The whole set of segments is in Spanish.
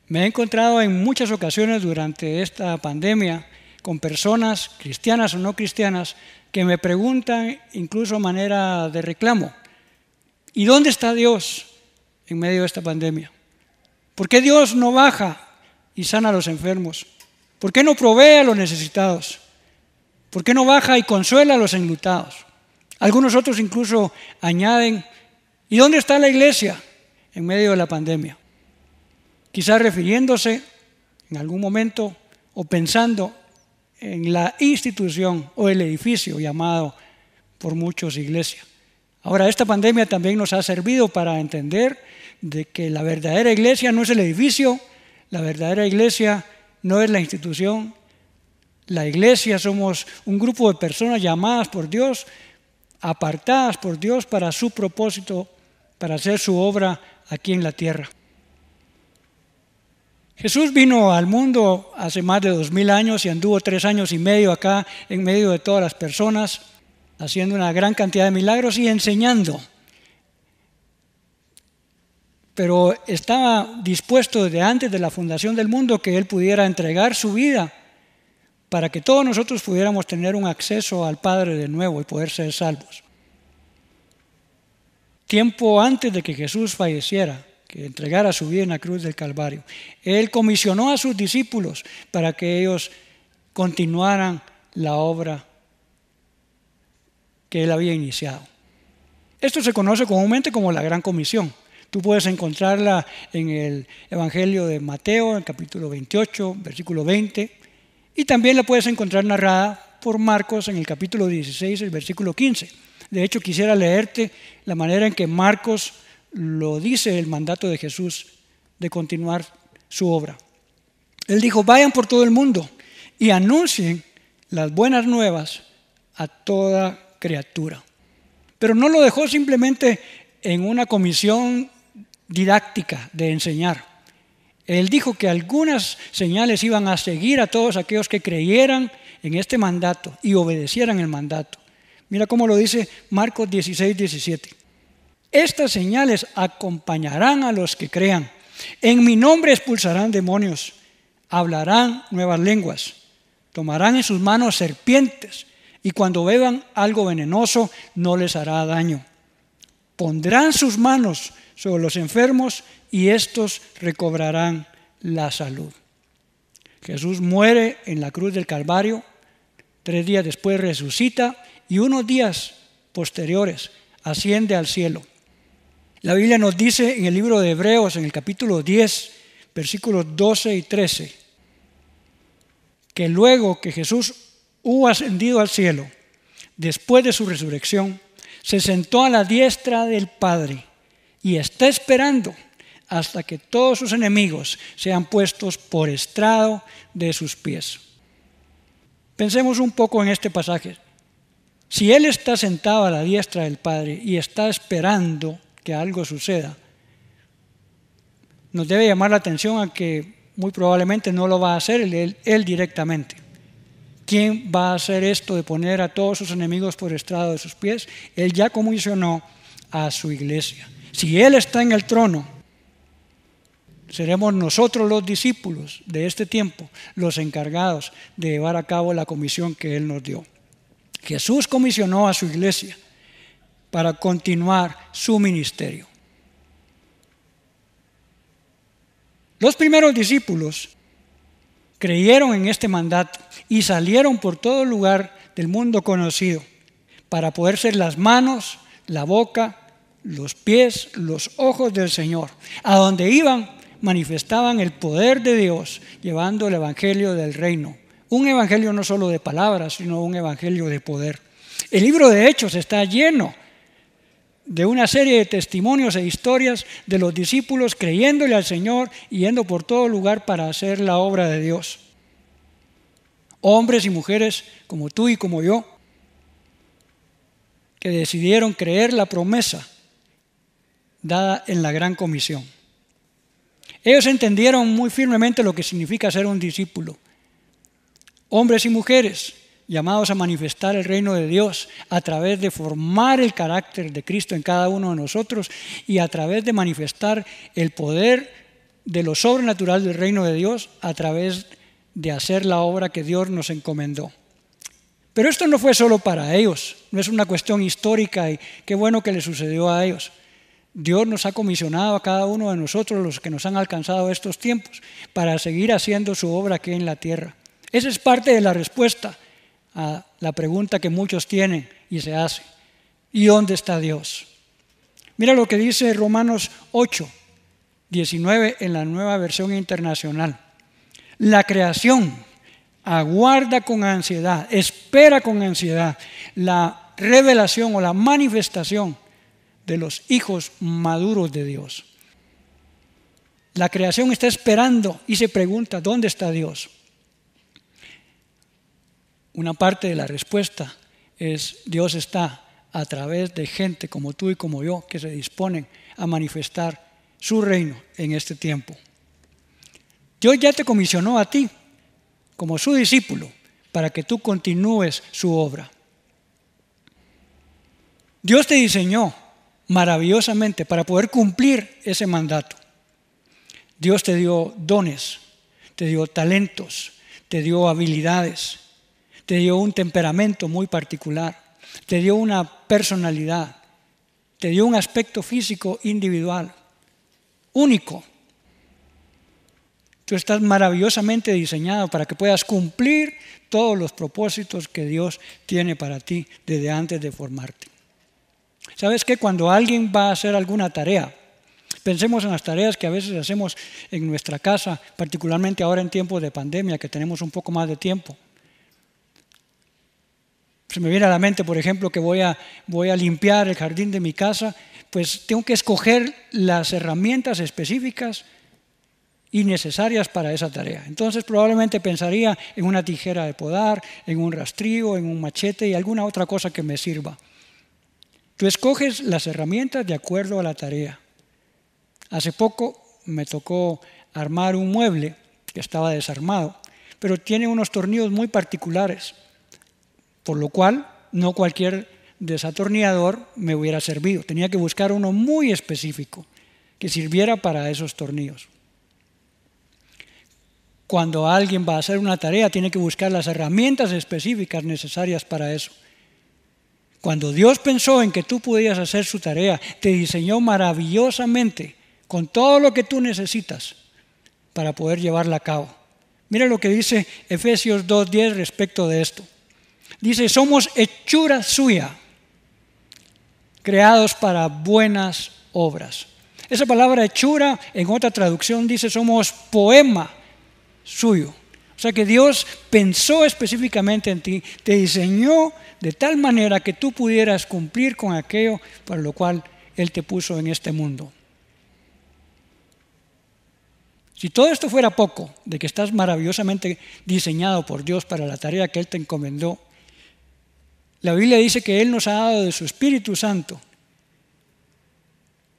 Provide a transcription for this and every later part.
Me he encontrado en muchas ocasiones durante esta pandemia con personas, cristianas o no cristianas, que me preguntan, incluso a manera de reclamo, ¿y dónde está Dios en medio de esta pandemia? ¿Por qué Dios no baja y sana a los enfermos? ¿Por qué no provee a los necesitados? ¿Por qué no baja y consuela a los enlutados? Algunos otros incluso añaden, ¿y dónde está la iglesia en medio de la pandemia? Quizás refiriéndose en algún momento o pensando en la institución o el edificio llamado por muchos iglesia. Ahora, esta pandemia también nos ha servido para entender de que la verdadera iglesia no es el edificio, la verdadera iglesia no es la institución. La iglesia somos un grupo de personas llamadas por Dios, apartadas por Dios para su propósito, para hacer su obra aquí en la tierra. Jesús vino al mundo hace más de 2000 años y anduvo 3 años y medio acá en medio de todas las personas, haciendo una gran cantidad de milagros y enseñando. Pero estaba dispuesto desde antes de la fundación del mundo que Él pudiera entregar su vida para que todos nosotros pudiéramos tener un acceso al Padre de nuevo y poder ser salvos. Tiempo antes de que Jesús falleciera, que entregara su vida en la cruz del Calvario, Él comisionó a sus discípulos para que ellos continuaran la obra que Él había iniciado. Esto se conoce comúnmente como la Gran Comisión. Tú puedes encontrarla en el Evangelio de Mateo, en el capítulo 28, versículo 20, y también la puedes encontrar narrada por Marcos en el capítulo 16, el versículo 15. De hecho, quisiera leerte la manera en que Marcos lo dice el mandato de Jesús de continuar su obra. Él dijo, vayan por todo el mundo y anuncien las buenas nuevas a toda criatura. Pero no lo dejó simplemente en una comisión didáctica de enseñar. Él dijo que algunas señales iban a seguir a todos aquellos que creyeran en este mandato y obedecieran el mandato. Mira cómo lo dice Marcos 16, 17. Estas señales acompañarán a los que crean. En mi nombre expulsarán demonios, hablarán nuevas lenguas, tomarán en sus manos serpientes y cuando beban algo venenoso no les hará daño. Pondrán sus manos sobre los enfermos y estos recobrarán la salud. Jesús muere en la cruz del Calvario, 3 días después resucita y unos días posteriores asciende al cielo. La Biblia nos dice en el libro de Hebreos, en el capítulo 10, versículos 12 y 13, que luego que Jesús hubo ascendido al cielo, después de su resurrección, se sentó a la diestra del Padre y está esperando hasta que todos sus enemigos sean puestos por estrado de sus pies. Pensemos un poco en este pasaje. Si Él está sentado a la diestra del Padre y está esperando que algo suceda, nos debe llamar la atención a que muy probablemente no lo va a hacer él directamente. ¿Quién va a hacer esto de poner a todos sus enemigos por estrado de sus pies? Él ya comisionó a su iglesia. Si Él está en el trono, seremos nosotros los discípulos de este tiempo los encargados de llevar a cabo la comisión que Él nos dio. Jesús comisionó a su iglesia para continuar su ministerio. Los primeros discípulos creyeron en este mandato y salieron por todo lugar del mundo conocido para poder ser las manos, la boca, los pies, los ojos del Señor. A donde iban, manifestaban el poder de Dios, llevando el evangelio del reino. Un evangelio no solo de palabras, sino un evangelio de poder. El libro de Hechos está lleno de una serie de testimonios e historias de los discípulos creyéndole al Señor y yendo por todo lugar para hacer la obra de Dios. Hombres y mujeres como tú y como yo, que decidieron creer la promesa dada en la Gran Comisión. Ellos entendieron muy firmemente lo que significa ser un discípulo. Hombres y mujeres llamados a manifestar el reino de Dios a través de formar el carácter de Cristo en cada uno de nosotros y a través de manifestar el poder de lo sobrenatural del reino de Dios a través de hacer la obra que Dios nos encomendó. Pero esto no fue solo para ellos, no es una cuestión histórica y qué bueno que le sucedió a ellos. Dios nos ha comisionado a cada uno de nosotros, los que nos han alcanzado estos tiempos, para seguir haciendo su obra aquí en la tierra. Esa es parte de la respuesta a la pregunta que muchos tienen y se hace. ¿Y dónde está Dios? Mira lo que dice Romanos 8:19 en la Nueva Versión Internacional. La creación aguarda con ansiedad, espera con ansiedad la revelación o la manifestación de los hijos maduros de Dios. La creación está esperando y se pregunta, ¿dónde está Dios? Una parte de la respuesta es, Dios está a través de gente como tú y como yo que se disponen a manifestar su reino en este tiempo. Dios ya te comisionó a ti como su discípulo para que tú continúes su obra. Dios te diseñó maravillosamente para poder cumplir ese mandato. Dios te dio dones, te dio talentos, te dio habilidades, te dio un temperamento muy particular, te dio una personalidad, te dio un aspecto físico individual, único. Tú estás maravillosamente diseñado para que puedas cumplir todos los propósitos que Dios tiene para ti desde antes de formarte. ¿Sabes qué? Cuando alguien va a hacer alguna tarea, pensemos en las tareas que a veces hacemos en nuestra casa, particularmente ahora en tiempos de pandemia, que tenemos un poco más de tiempo. Se me viene a la mente, por ejemplo, que voy a limpiar el jardín de mi casa, pues tengo que escoger las herramientas específicas y necesarias para esa tarea. Entonces probablemente pensaría en una tijera de podar, en un rastrillo, en un machete y alguna otra cosa que me sirva. Tú escoges las herramientas de acuerdo a la tarea. Hace poco me tocó armar un mueble que estaba desarmado, pero tiene unos tornillos muy particulares, por lo cual no cualquier desatornillador me hubiera servido. Tenía que buscar uno muy específico que sirviera para esos tornillos. Cuando alguien va a hacer una tarea, tiene que buscar las herramientas específicas necesarias para eso. Cuando Dios pensó en que tú pudieras hacer su tarea, te diseñó maravillosamente con todo lo que tú necesitas para poder llevarla a cabo. Mira lo que dice Efesios 2:10 respecto de esto. Dice, somos hechura suya, creados para buenas obras. Esa palabra hechura, en otra traducción dice, somos poema suyo. O sea que Dios pensó específicamente en ti, te diseñó de tal manera que tú pudieras cumplir con aquello para lo cual Él te puso en este mundo. Si todo esto fuera poco, de que estás maravillosamente diseñado por Dios para la tarea que Él te encomendó, la Biblia dice que Él nos ha dado de su Espíritu Santo,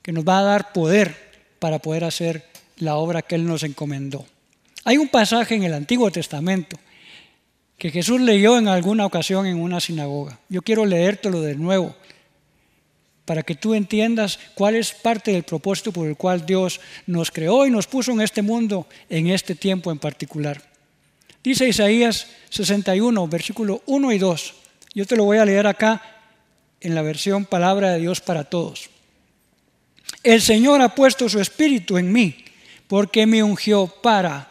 que nos va a dar poder para poder hacer la obra que Él nos encomendó. Hay un pasaje en el Antiguo Testamento que Jesús leyó en alguna ocasión en una sinagoga. Yo quiero leértelo de nuevo para que tú entiendas cuál es parte del propósito por el cual Dios nos creó y nos puso en este mundo en este tiempo en particular. Dice Isaías 61, versículo 1 y 2. Yo te lo voy a leer acá en la versión Palabra de Dios para Todos. El Señor ha puesto su Espíritu en mí porque me ungió para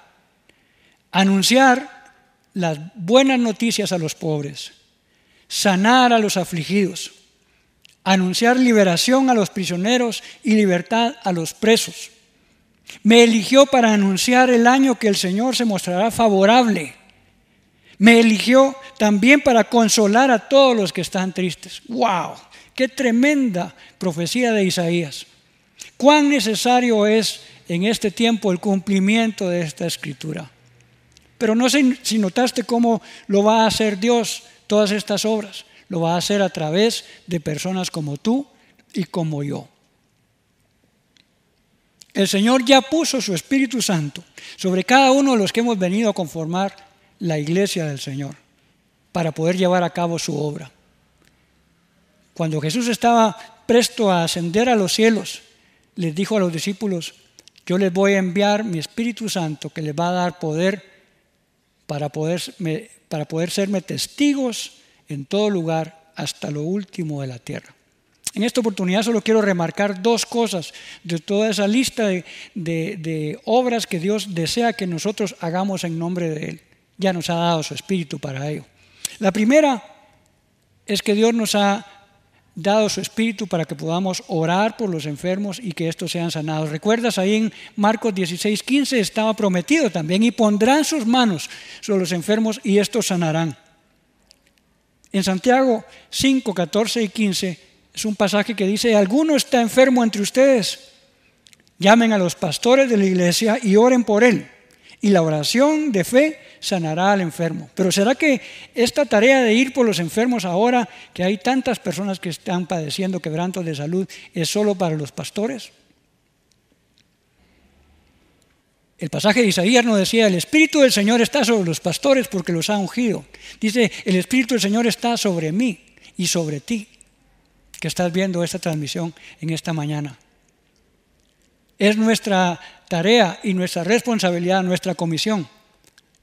anunciar las buenas noticias a los pobres, sanar a los afligidos, anunciar liberación a los prisioneros y libertad a los presos. Me eligió para anunciar el año que el Señor se mostrará favorable. Me eligió también para consolar a todos los que están tristes. ¡Wow! ¡Qué tremenda profecía de Isaías! ¿Cuán necesario es en este tiempo el cumplimiento de esta escritura? Pero no sé si notaste cómo lo va a hacer Dios todas estas obras. Lo va a hacer a través de personas como tú y como yo. El Señor ya puso su Espíritu Santo sobre cada uno de los que hemos venido a conformar la iglesia del Señor para poder llevar a cabo su obra. Cuando Jesús estaba presto a ascender a los cielos, les dijo a los discípulos, Yo les voy a enviar mi Espíritu Santo que les va a dar poder para poder serme testigos en todo lugar hasta lo último de la tierra. En esta oportunidad solo quiero remarcar dos cosas de toda esa lista de obras que Dios desea que nosotros hagamos en nombre de Él. Ya nos ha dado su Espíritu para ello. La primera es que Dios nos ha dado su Espíritu para que podamos orar por los enfermos y que estos sean sanados. ¿Recuerdas? Ahí en Marcos 16:15 estaba prometido también: y pondrán sus manos sobre los enfermos y estos sanarán. En Santiago 5, 14 y 15 es un pasaje que dice: ¿alguno está enfermo entre ustedes? Llamen a los pastores de la iglesia y oren por él, y la oración de fe sanará al enfermo. Pero ¿será que esta tarea de ir por los enfermos, ahora que hay tantas personas que están padeciendo quebrantos de salud, es solo para los pastores? El pasaje de Isaías nos decía: el Espíritu del Señor está sobre los pastores porque los ha ungido. Dice: el Espíritu del Señor está sobre mí y sobre ti, que estás viendo esta transmisión en esta mañana. Es nuestra tarea y nuestra responsabilidad, nuestra comisión,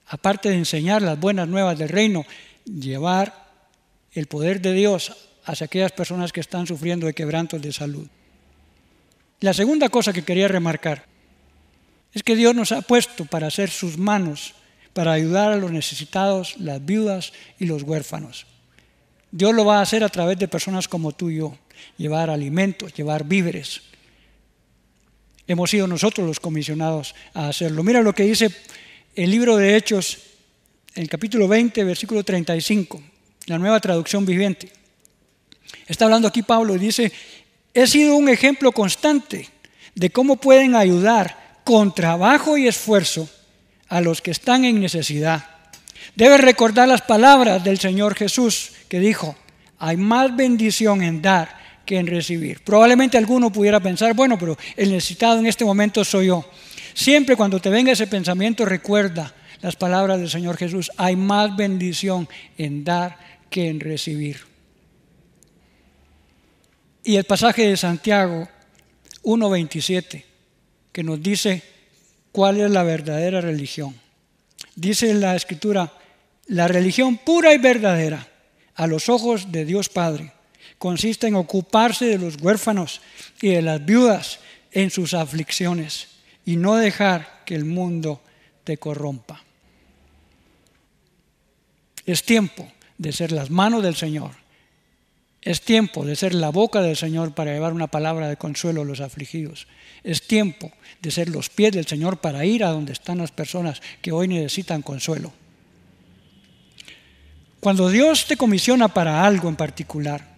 aparte de enseñar las buenas nuevas del reino, llevar el poder de Dios hacia aquellas personas que están sufriendo de quebrantos de salud. La segunda cosa que quería remarcar es que Dios nos ha puesto para hacer sus manos, para ayudar a los necesitados, las viudas y los huérfanos. Dios lo va a hacer a través de personas como tú y yo, llevar alimentos, llevar víveres. Hemos sido nosotros los comisionados a hacerlo. Mira lo que dice el libro de Hechos, en el capítulo 20, versículo 35, la Nueva Traducción Viviente. Está hablando aquí Pablo y dice: he sido un ejemplo constante de cómo pueden ayudar con trabajo y esfuerzo a los que están en necesidad. Debes recordar las palabras del Señor Jesús, que dijo: hay más bendición en dar que en recibir. Probablemente alguno pudiera pensar: bueno, pero el necesitado en este momento soy yo. Siempre cuando te venga ese pensamiento, recuerda las palabras del Señor Jesús: hay más bendición en dar que en recibir. Y el pasaje de Santiago 1:27, que nos dice cuál es la verdadera religión. Dice en la Escritura: la religión pura y verdadera a los ojos de Dios Padre consiste en ocuparse de los huérfanos y de las viudas en sus aflicciones y no dejar que el mundo te corrompa. Es tiempo de ser las manos del Señor. Es tiempo de ser la boca del Señor para llevar una palabra de consuelo a los afligidos. Es tiempo de ser los pies del Señor para ir a donde están las personas que hoy necesitan consuelo. Cuando Dios te comisiona para algo en particular,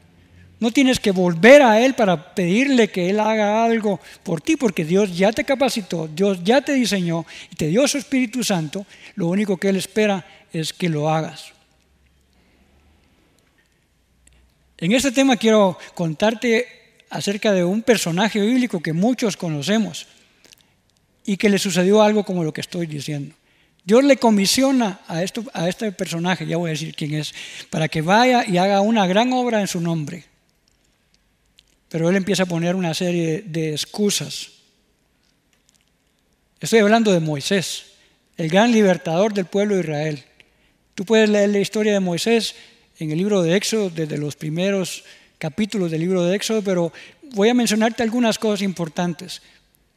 no tienes que volver a Él para pedirle que Él haga algo por ti, porque Dios ya te capacitó, Dios ya te diseñó y te dio su Espíritu Santo. Lo único que Él espera es que lo hagas. En este tema quiero contarte acerca de un personaje bíblico que muchos conocemos y que le sucedió algo como lo que estoy diciendo. Dios le comisiona a este personaje, ya voy a decir quién es, para que vaya y haga una gran obra en su nombre. Pero él empieza a poner una serie de excusas. Estoy hablando de Moisés, el gran libertador del pueblo de Israel. Tú puedes leer la historia de Moisés en el libro de Éxodo, desde los primeros capítulos del libro de Éxodo, pero voy a mencionarte algunas cosas importantes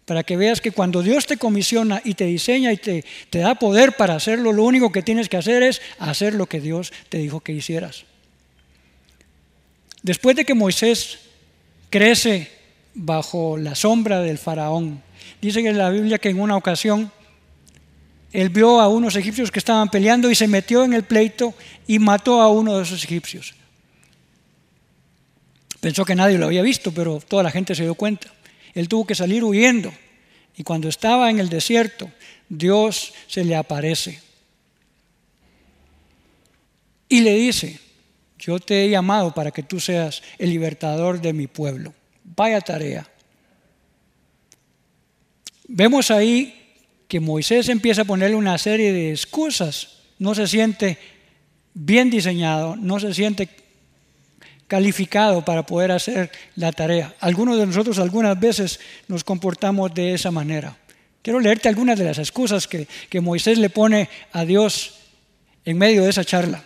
para que veas que cuando Dios te comisiona y te diseña y te da poder para hacerlo, lo único que tienes que hacer es hacer lo que Dios te dijo que hicieras. Después de que Moisés crece bajo la sombra del faraón, dice que en la Biblia que en una ocasión él vio a unos egipcios que estaban peleando y se metió en el pleito y mató a uno de esos egipcios. Pensó que nadie lo había visto, pero toda la gente se dio cuenta. Él tuvo que salir huyendo y cuando estaba en el desierto, Dios se le aparece y le dice: yo te he llamado para que tú seas el libertador de mi pueblo. Vaya tarea. Vemos ahí que Moisés empieza a ponerle una serie de excusas. No se siente bien diseñado, no se siente calificado para poder hacer la tarea. Algunos de nosotros algunas veces nos comportamos de esa manera. Quiero leerte algunas de las excusas que Moisés le pone a Dios en medio de esa charla.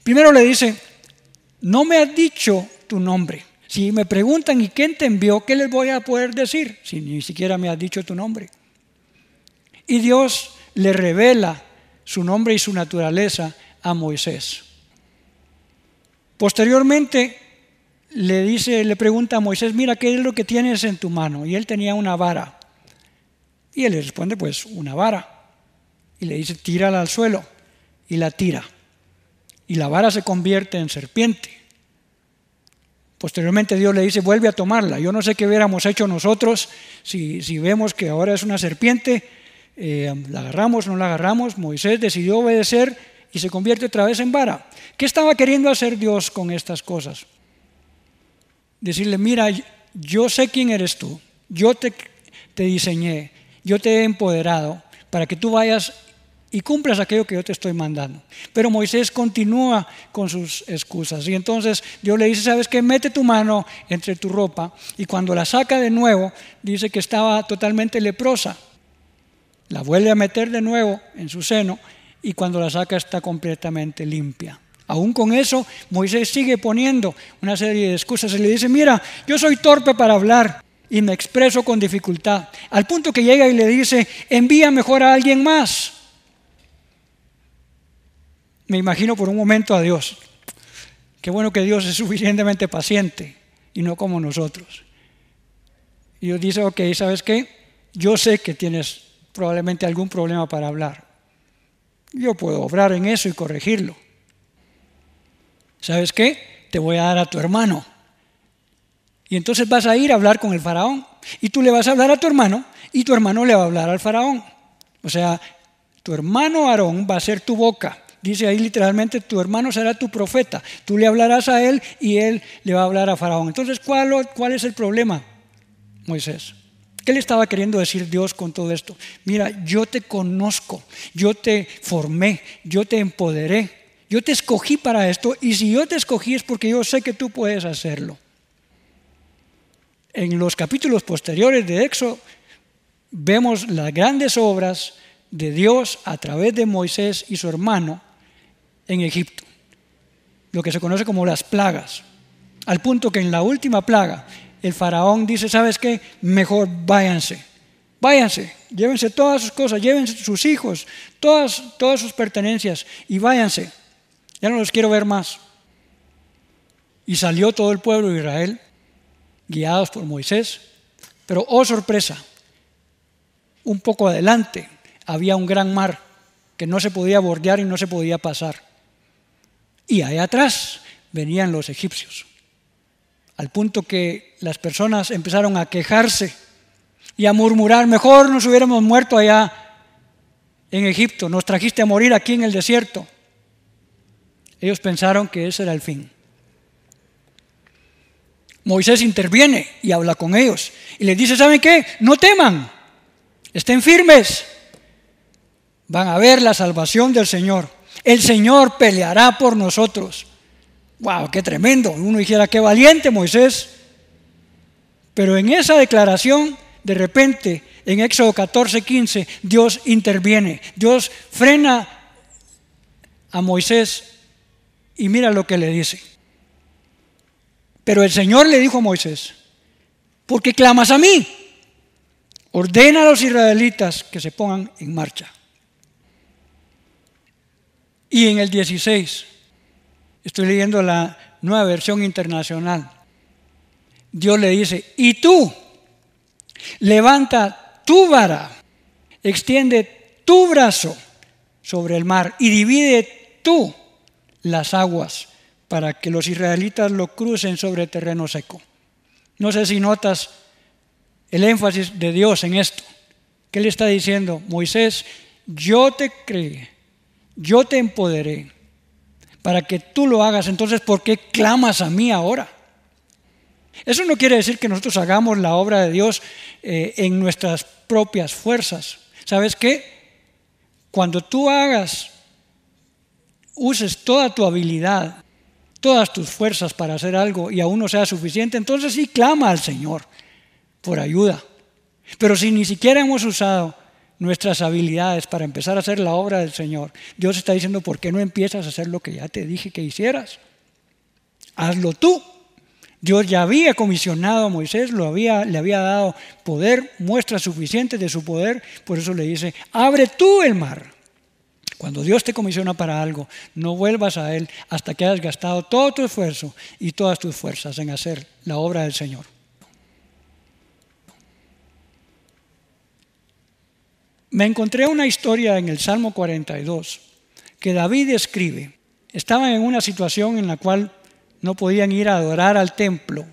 Primero le dice, no me has dicho tu nombre. Si me preguntan, ¿y quién te envió? ¿Qué les voy a poder decir si ni siquiera me has dicho tu nombre? Y Dios le revela su nombre y su naturaleza a Moisés. Posteriormente le pregunta a Moisés, mira, ¿qué es lo que tienes en tu mano? Y él tenía una vara. Y él le responde, pues una vara. Y le dice, tírala al suelo. Y la tira. Y la vara se convierte en serpiente. Posteriormente Dios le dice, vuelve a tomarla. Yo no sé qué hubiéramos hecho nosotros si vemos que ahora es una serpiente. La agarramos, no la agarramos. Moisés decidió obedecer y se convierte otra vez en vara. ¿Qué estaba queriendo hacer Dios con estas cosas? Decirle, mira, yo sé quién eres tú. Yo te diseñé. Yo te he empoderado para que tú vayas y cumplas aquello que yo te estoy mandando. Pero Moisés continúa con sus excusas. Y entonces Dios le dice, ¿sabes qué? Mete tu mano entre tu ropa. Y cuando la saca de nuevo, dice que estaba totalmente leprosa. La vuelve a meter de nuevo en su seno y cuando la saca está completamente limpia. Aún con eso, Moisés sigue poniendo una serie de excusas. Y le dice, mira, yo soy torpe para hablar y me expreso con dificultad. Al punto que llega y le dice, envía mejor a alguien más. Me imagino por un momento a Dios. Qué bueno que Dios es suficientemente paciente y no como nosotros. Y Dios dice, ok, ¿sabes qué? Yo sé que tienes probablemente algún problema para hablar. Yo puedo obrar en eso y corregirlo. ¿Sabes qué? Te voy a dar a tu hermano. Y entonces vas a ir a hablar con el faraón. Y tú le vas a hablar a tu hermano y tu hermano le va a hablar al faraón. O sea, tu hermano Aarón va a ser tu boca. Dice ahí literalmente, tu hermano será tu profeta. Tú le hablarás a él y él le va a hablar a faraón. Entonces, ¿cuál es el problema, Moisés? ¿Qué le estaba queriendo decir Dios con todo esto? Mira, yo te conozco, yo te formé, yo te empoderé, yo te escogí para esto. Y si yo te escogí es porque yo sé que tú puedes hacerlo. En los capítulos posteriores de Éxodo vemos las grandes obras de Dios a través de Moisés y su hermano en Egipto, lo que se conoce como las plagas, al punto que en la última plaga el faraón dice, ¿sabes qué? Mejor váyanse, llévense todas sus cosas, llévense sus hijos, todas sus pertenencias y váyanse, ya no los quiero ver más. Y salió todo el pueblo de Israel guiados por Moisés, pero oh sorpresa, un poco adelante había un gran mar que no se podía bordear y no se podía pasar. Y allá atrás venían los egipcios, al punto que las personas empezaron a quejarse y a murmurar, mejor nos hubiéramos muerto allá en Egipto, nos trajiste a morir aquí en el desierto. Ellos pensaron que ese era el fin. Moisés interviene y habla con ellos y les dice, ¿saben qué? No teman, estén firmes, van a ver la salvación del Señor. El Señor peleará por nosotros. ¡Wow! ¡Qué tremendo! Uno dijera, qué valiente Moisés. Pero en esa declaración, de repente, en Éxodo 14:15, Dios interviene. Dios frena a Moisés y mira lo que le dice. Pero el Señor le dijo a Moisés, ¿por qué clamas a mí? Ordena a los israelitas que se pongan en marcha. Y en el 16, estoy leyendo la Nueva Versión Internacional, Dios le dice, y tú, levanta tu vara, extiende tu brazo sobre el mar y divide tú las aguas para que los israelitas lo crucen sobre terreno seco. No sé si notas el énfasis de Dios en esto. ¿Qué le está diciendo? Moisés, yo te creé, yo te empoderé para que tú lo hagas. Entonces, ¿por qué clamas a mí ahora? Eso no quiere decir que nosotros hagamos la obra de Dios en nuestras propias fuerzas. ¿Sabes qué? Cuando tú uses toda tu habilidad, todas tus fuerzas para hacer algo y aún no sea suficiente, entonces sí clama al Señor por ayuda. Pero si ni siquiera hemos usado nuestras habilidades para empezar a hacer la obra del Señor, Dios está diciendo, ¿por qué no empiezas a hacer lo que ya te dije que hicieras? Hazlo tú. Dios ya había comisionado a Moisés, le había dado poder, muestras suficientes de su poder, por eso le dice, abre tú el mar. Cuando Dios te comisiona para algo, no vuelvas a Él hasta que hayas gastado todo tu esfuerzo y todas tus fuerzas en hacer la obra del Señor. Me encontré una historia en el Salmo 42 que David escribe. Estaban en una situación en la cual no podían ir a adorar al templo.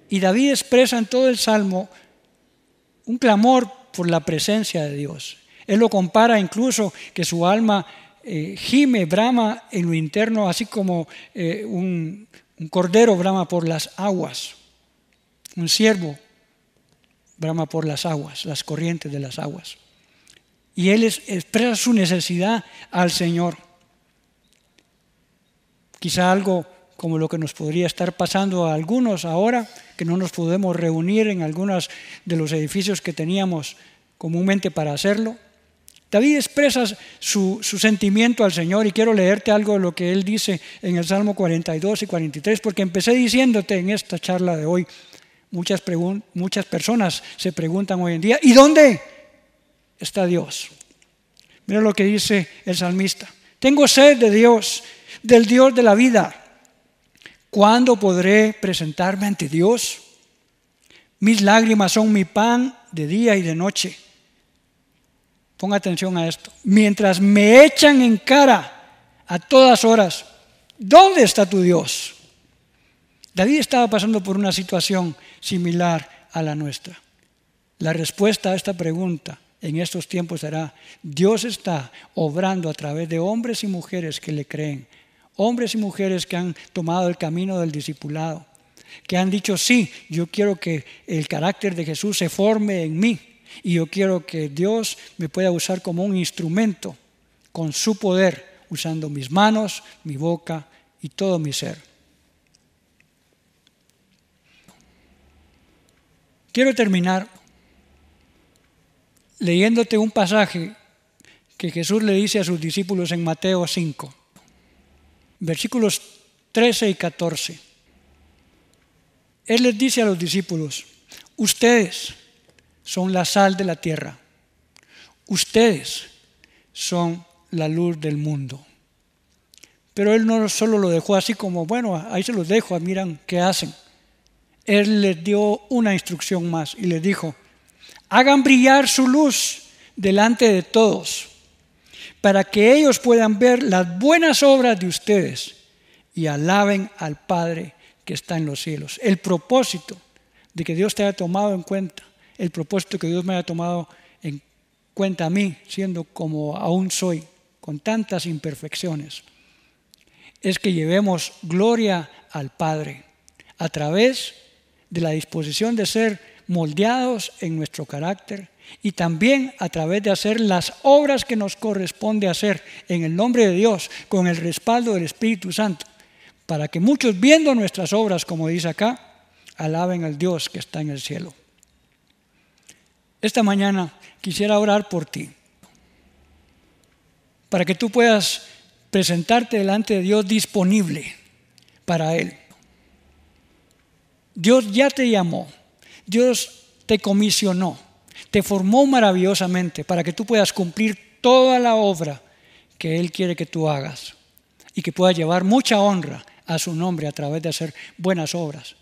Y David expresa en todo el Salmo un clamor por la presencia de Dios. Él lo compara incluso que su alma gime, brama en lo interno, así como un cordero brama por las aguas. Un ciervo brama por las aguas, las corrientes de las aguas. Y él expresa su necesidad al Señor. Quizá algo como lo que nos podría estar pasando a algunos ahora, que no nos podemos reunir en algunos de los edificios que teníamos comúnmente para hacerlo. David expresa su sentimiento al Señor y quiero leerte algo de lo que él dice en el Salmo 42 y 43, porque empecé diciéndote en esta charla de hoy, muchas personas se preguntan hoy en día, ¿y dónde está Dios? Mira lo que dice el salmista, tengo sed de Dios, del Dios de la vida. ¿Cuándo podré presentarme ante Dios? Mis lágrimas son mi pan de día y de noche. Ponga atención a esto. Mientras me echan en cara a todas horas, ¿dónde está tu Dios? David estaba pasando por una situación similar a la nuestra. La respuesta a esta pregunta en estos tiempos será, Dios está obrando a través de hombres y mujeres que le creen. Hombres y mujeres que han tomado el camino del discipulado, que han dicho, sí, yo quiero que el carácter de Jesús se forme en mí y yo quiero que Dios me pueda usar como un instrumento con su poder, usando mis manos, mi boca y todo mi ser. Quiero terminar leyéndote un pasaje que Jesús le dice a sus discípulos en Mateo 5. Versículos 13 y 14. Él les dice a los discípulos, ustedes son la sal de la tierra, ustedes son la luz del mundo. Pero Él no solo lo dejó así como, bueno, ahí se los dejo, miran qué hacen. Él les dio una instrucción más y les dijo, hagan brillar su luz delante de todos, para que ellos puedan ver las buenas obras de ustedes y alaben al Padre que está en los cielos. El propósito de que Dios te haya tomado en cuenta, el propósito que Dios me haya tomado en cuenta a mí, siendo como aún soy, con tantas imperfecciones, es que llevemos gloria al Padre a través de la disposición de ser moldeados en nuestro carácter y también a través de hacer las obras que nos corresponde hacer en el nombre de Dios, con el respaldo del Espíritu Santo, para que muchos viendo nuestras obras, como dice acá, alaben al Dios que está en el cielo. Esta mañana quisiera orar por ti, para que tú puedas presentarte delante de Dios disponible para Él. Dios ya te llamó, Dios te comisionó, te formó maravillosamente para que tú puedas cumplir toda la obra que Él quiere que tú hagas y que puedas llevar mucha honra a su nombre a través de hacer buenas obras,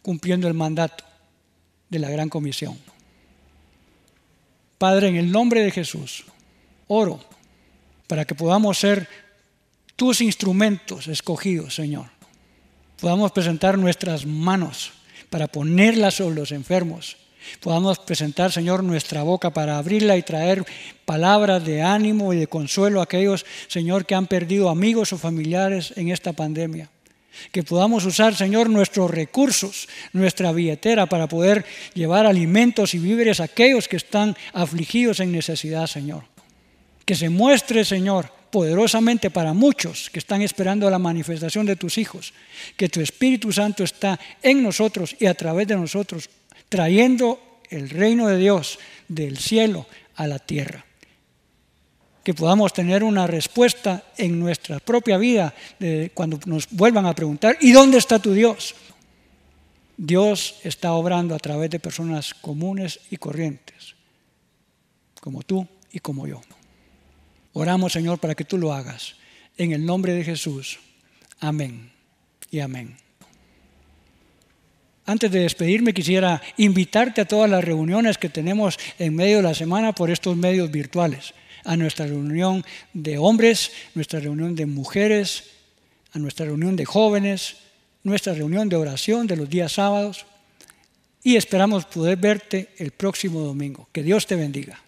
cumpliendo el mandato de la gran comisión. Padre, en el nombre de Jesús, oro para que podamos ser tus instrumentos escogidos, Señor. Podamos presentar nuestras manos para ponerlas sobre los enfermos. Podamos presentar, Señor, nuestra boca para abrirla y traer palabras de ánimo y de consuelo a aquellos, Señor, que han perdido amigos o familiares en esta pandemia. Que podamos usar, Señor, nuestros recursos, nuestra billetera para poder llevar alimentos y víveres a aquellos que están afligidos en necesidad, Señor. Que se muestre, Señor, poderosamente para muchos que están esperando la manifestación de tus hijos, que tu Espíritu Santo está en nosotros y a través de nosotros, trayendo el reino de Dios del cielo a la tierra. Que podamos tener una respuesta en nuestra propia vida cuando nos vuelvan a preguntar, ¿y dónde está tu Dios? Dios está obrando a través de personas comunes y corrientes, como tú y como yo. Oramos, Señor, para que tú lo hagas. En el nombre de Jesús. Amén y amén. Antes de despedirme, quisiera invitarte a todas las reuniones que tenemos en medio de la semana por estos medios virtuales. A nuestra reunión de hombres, nuestra reunión de mujeres, a nuestra reunión de jóvenes, nuestra reunión de oración de los días sábados. Y esperamos poder verte el próximo domingo. Que Dios te bendiga.